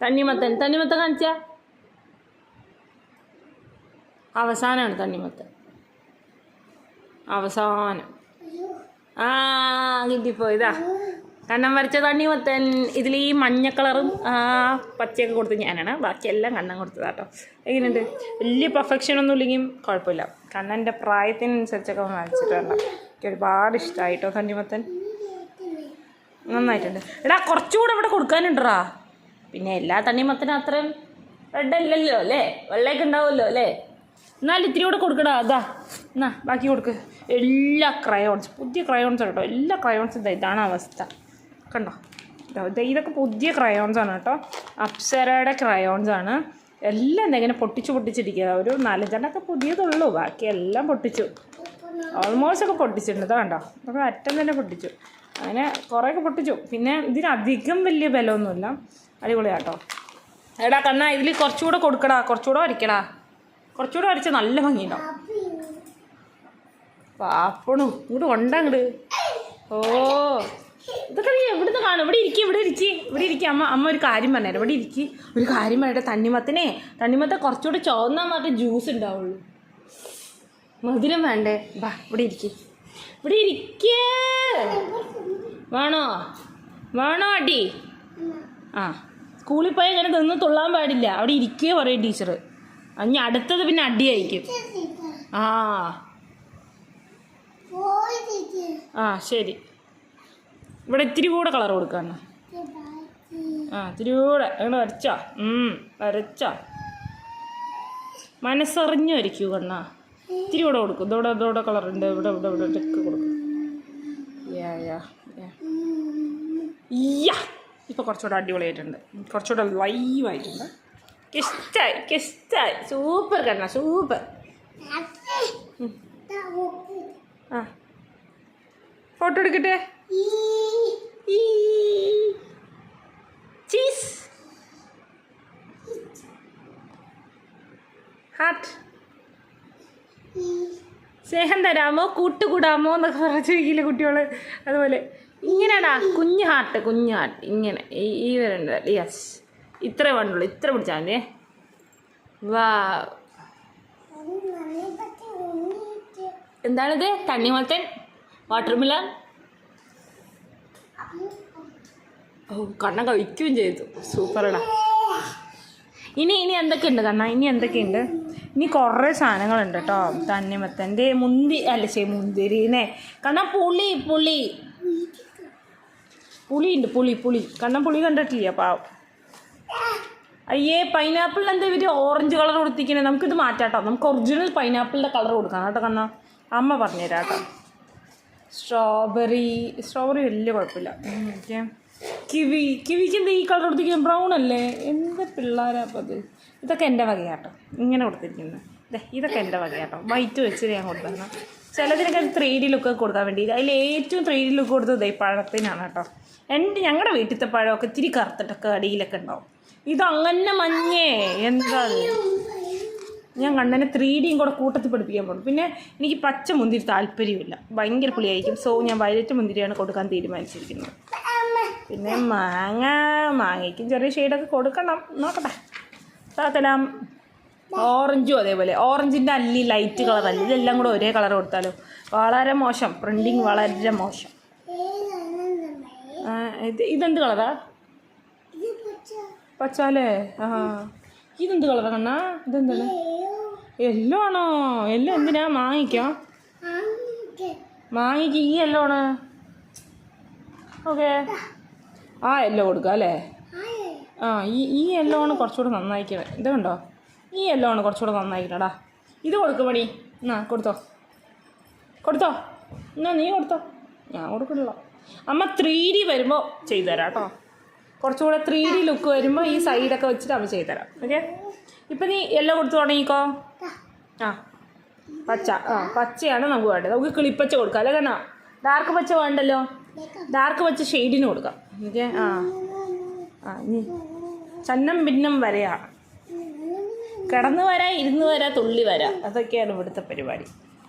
തണ്ണിമത്തൻ കാണിച്ച അവസാനമാണ് തണ്ണിമത്തൻ. അവസാനം കിട്ടിപ്പോയി. ഇതാ കണ്ണം വരച്ച തണ്ണിമത്തൻ. ഇതിൽ ഈ മഞ്ഞ കളറും പച്ചയൊക്കെ കൊടുത്ത് ഞാനാണ്, ബാക്കിയെല്ലാം കണ്ണം കൊടുത്തതാട്ടോ. എങ്ങനെയുണ്ട്? വലിയ പെർഫെക്ഷനൊന്നും ഇല്ലെങ്കിലും കുഴപ്പമില്ല. കണ്ണൻ്റെ പ്രായത്തിനനുസരിച്ചൊക്കെ വരച്ചിട്ടുണ്ട്. എനിക്ക് ഒരുപാട് ഇഷ്ടമായിട്ടോ തണ്ണിമത്തൻ, നന്നായിട്ടുണ്ട്. എടാ കുറച്ചുകൂടെ ഇവിടെ കൊടുക്കാനുണ്ടോ? പിന്നെ എല്ലാ തണ്ണിമത്തനും അത്രയും റെഡ് അല്ലല്ലോ അല്ലേ, വെള്ളയൊക്കെ ഉണ്ടാവുമല്ലോ അല്ലേ. എന്നാലും ഇത്തിരി കൂടെ കൊടുക്കടാ. അതാ എന്നാ ബാക്കി കൊടുക്ക്. എല്ലാ ക്രയോൺസ്, പുതിയ ക്രയോൺസ് കേട്ടോ. എല്ലാ ക്രയോൺസും ഇതാണ് അവസ്ഥ, കണ്ടോ. ഇതൊക്കെ പുതിയ ക്രയോൺസാണ് കേട്ടോ, അപ്സരയുടെ ക്രയോൺസാണ്. എല്ലാം എന്തെങ്കിലും പൊട്ടിച്ചിരിക്കുക. ഒരു 4-5 പുതിയതുള്ളൂ, ബാക്കി എല്ലാം പൊട്ടിച്ചു. ഓൾമോസ്റ്റ് ഒക്കെ പൊട്ടിച്ചിട്ടുണ്ട് കണ്ടോ. അതൊക്കെ അറ്റം തന്നെ പൊട്ടിച്ചു. അങ്ങനെ കുറേയൊക്കെ പൊട്ടിച്ചു. പിന്നെ ഇതിനധികം വലിയ ബലമൊന്നുമില്ല, അടിപൊളിയാട്ടോ. എടാ കണ്ണാ ഇതിൽ കുറച്ചുകൂടെ കൊടുക്കടാ, കുറച്ചുകൂടെ വരയ്ക്കടാ. കുറച്ചുകൂടെ വരച്ചാൽ നല്ല ഭംഗിയുണ്ടാവും. പാപ്പണു ഇങ്ങോട്ട് കൊണ്ടങ്ങോട്ട്. ഓ ഇതൊക്കെ നീ എവിടുന്ന് കാണും? ഇവിടെ ഇരിക്കുക. അമ്മ ഒരു കാര്യം പറഞ്ഞുതരാം. ഒരു കാര്യം പറയട്ടെ. തണ്ണിമത്തൻ കുറച്ചുകൂടെ ചുവന്നാൽ മാത്രമേ ജ്യൂസ് ഉണ്ടാവുള്ളൂ. മധുരം വേണ്ടേ? വാ ഇവിടെ ഇരിക്കേ. വേണോ അടി? സ്കൂളിൽ പോയി ഇങ്ങനെ നിന്ന് തുള്ളാൻ പാടില്ല, അവിടെ ഇരിക്കുകയോ പറയും ടീച്ചർ. അഞ്ഞ് അടുത്തത് പിന്നെ അടിയായിരിക്കും. ശരി. ഇവിടെ ഇത്തിരി കൂടെ കളർ കൊടുക്കാണ്. ഇത്തിരി കൂടെ അങ്ങനെ വരച്ചാ മനസ്സറിഞ്ഞു വരയ്ക്കൂ കണ്ണാ. ഇത്തിരി കൂടെ കൊടുക്കും. ഇതോടെ കളറുണ്ട്. ഇവിടെ ഒക്കെ കൊടുക്കും. ഇപ്പോൾ കുറച്ചുകൂടെ അടിപൊളിയായിട്ടുണ്ട്, കുറച്ചുകൂടെ ലൈവായിട്ടുണ്ട്. ഇഷ്ടായി. സൂപ്പർ കണ്ണ, സൂപ്പർ. ഫോട്ടോ എടുക്കട്ടെ. Cheese heart. സ്നേഹം തരാമോ, കൂട്ടുകൂടാമോ എന്നൊക്കെ ചോദിക്കില്ല കുട്ടികൾ. അതുപോലെ ഇങ്ങനെയാടാ കുഞ്ഞ് ഹാർട്ട് ഇങ്ങനെ ഈ വരണ്ട. യെസ്, ഇത്രേ വേണ്ടുള്ളൂ. ഇത്ര പിടിച്ചാൽ മതിയേ. വാ എന്താണിത്? തണ്ണിമത്തൻ, വാട്ടർമെലൺ. കണ്ണ കഴിക്കുകയും ചെയ്തു. സൂപ്പറടാ. ഇനി എന്തൊക്കെയുണ്ട് കണ്ണ? ഇനി കുറേ സാധനങ്ങളുണ്ട് കേട്ടോ. തണ്ണിമത്തൻ്റെ മുന്തിരിനെ കണ്ണ. പുളി കണ്ണൻ പുളി കണ്ടിട്ടില്ല പാവം. അയ്യേ, പൈനാപ്പിളിന് എന്താ ഇവർ ഓറഞ്ച് കളർ കൊടുത്തിരിക്കണേ? നമുക്കിത് മാറ്റാട്ടോ. നമുക്ക് ഒറിജിനൽ പൈനാപ്പിളിൻ്റെ കളർ കൊടുക്കണം കേട്ടോ കണ്ണ. അമ്മ പറഞ്ഞുതരാം കേട്ടോ. സ്ട്രോബെറി വലിയ കുഴപ്പമില്ല. കിവിക്ക് എന്താ ഈ കളർ കൊടുത്തിരിക്കുന്നത്? ബ്രൗൺ അല്ലേ? എന്താ പിള്ളേരാ അപ്പം അത്. ഇതൊക്കെ എൻ്റെ വകയാട്ടോ, ഇങ്ങനെ കൊടുത്തിരിക്കുന്നത്. ഇതൊക്കെ എൻ്റെ വകയാട്ടോ. വൈറ്റ് വെച്ച് ഞാൻ കൊടുത്തതാണ്. ചിലതിനൊക്കെ 3D ലുക്ക് കൊടുക്കാൻ വേണ്ടി. അതിൽ ഏറ്റവും 3D ലുക്ക് കൊടുത്തത് പഴത്തിനാണ് കേട്ടോ. ഞങ്ങളുടെ വീട്ടിലത്തെ പഴമൊക്കെ ഇത്തിരി കറുത്തിട്ടൊക്കെ അടിയിലൊക്കെ ഉണ്ടാവും. ഇതങ്ങനെ മഞ്ഞേ എന്താ. ഞാൻ കണ്ണനെ 3Dയും കൂടെ കൂട്ടത്തിൽ പഠിപ്പിക്കാൻ പോകും. പിന്നെ എനിക്ക് പച്ച മുന്തിരി താല്പര്യമില്ല, ഭയങ്കര പുളിയായിരിക്കും. സോ ഞാൻ വയലറ്റ് മുന്തിരിയാണ് കൊടുക്കാൻ തീരുമാനിച്ചിരിക്കുന്നത്. പിന്നെ മാങ്ങയ്ക്കും ചെറിയ ഷെയ്ഡൊക്കെ കൊടുക്കണം, നോക്കട്ടെ. തരാം. ഓറഞ്ചും അതേപോലെ. ഓറഞ്ചിൻ്റെ അല്ലി ലൈറ്റ് കളറല്ല, ഇതെല്ലാം കൂടെ ഒരേ കളർ കൊടുത്താലോ? വളരെ മോശം, പ്രിൻറ്റിങ് വളരെ മോശം. ഇതെന്ത് കളറാ? പച്ചാലേ? ഇതെന്ത് കളറാ കണ്ണാ? ഇതെന്താണ്? യെല്ലോ ആണോ? യെല്ലോ എന്തിനാ? മാങ്ങയ്ക്കോ? മാങ്ങയ്ക്ക് ഈ യെല്ലോ ആണ്. ഓക്കെ, യെല്ലോ കൊടുക്കാം അല്ലേ? ഈ യെല്ലോ ആണ് കുറച്ചുകൂടെ നന്നായിക്കണേ. ഇത് കണ്ടോ? ഈ യെല്ലോ ആണ് കുറച്ചുകൂടെ നന്നായിക്കണടാ. ഇത് കൊടുക്കും പണി. കൊടുത്തോ എന്നാ നീ കൊടുത്തോ. ഞാൻ കൊടുക്കണില്ല. അമ്മ 3D വരുമ്പോൾ ചെയ്തു തരാം കേട്ടോ. കുറച്ചുകൂടെ 3D ലുക്ക് വരുമ്പോൾ ഈ സൈഡൊക്കെ വെച്ചിട്ട് അമ്മ ചെയ്തു തരാം. ഓക്കെ, ഇപ്പം നീ യെല്ലോ കൊടുത്തു തുടങ്ങിക്കോ. പച്ചയാണ് നമുക്ക് വേണ്ടത്. നമുക്ക് കിളിപ്പച്ച കൊടുക്കാം അല്ലേ കണ്ണാ? ഡാർക്ക് പച്ച വേണ്ടല്ലോ. ഡാർക്ക് പച്ച ഷെയ്ഡിന് കൊടുക്കാം. ഓക്കെ. ഇനി ചന്നം ഭിന്നം വരയാ. കിടന്ന് വരാ, ഇരുന്ന് വരാ, തുള്ളി വരാ, അതൊക്കെയാണ് ഇവിടുത്തെ പരിപാടി.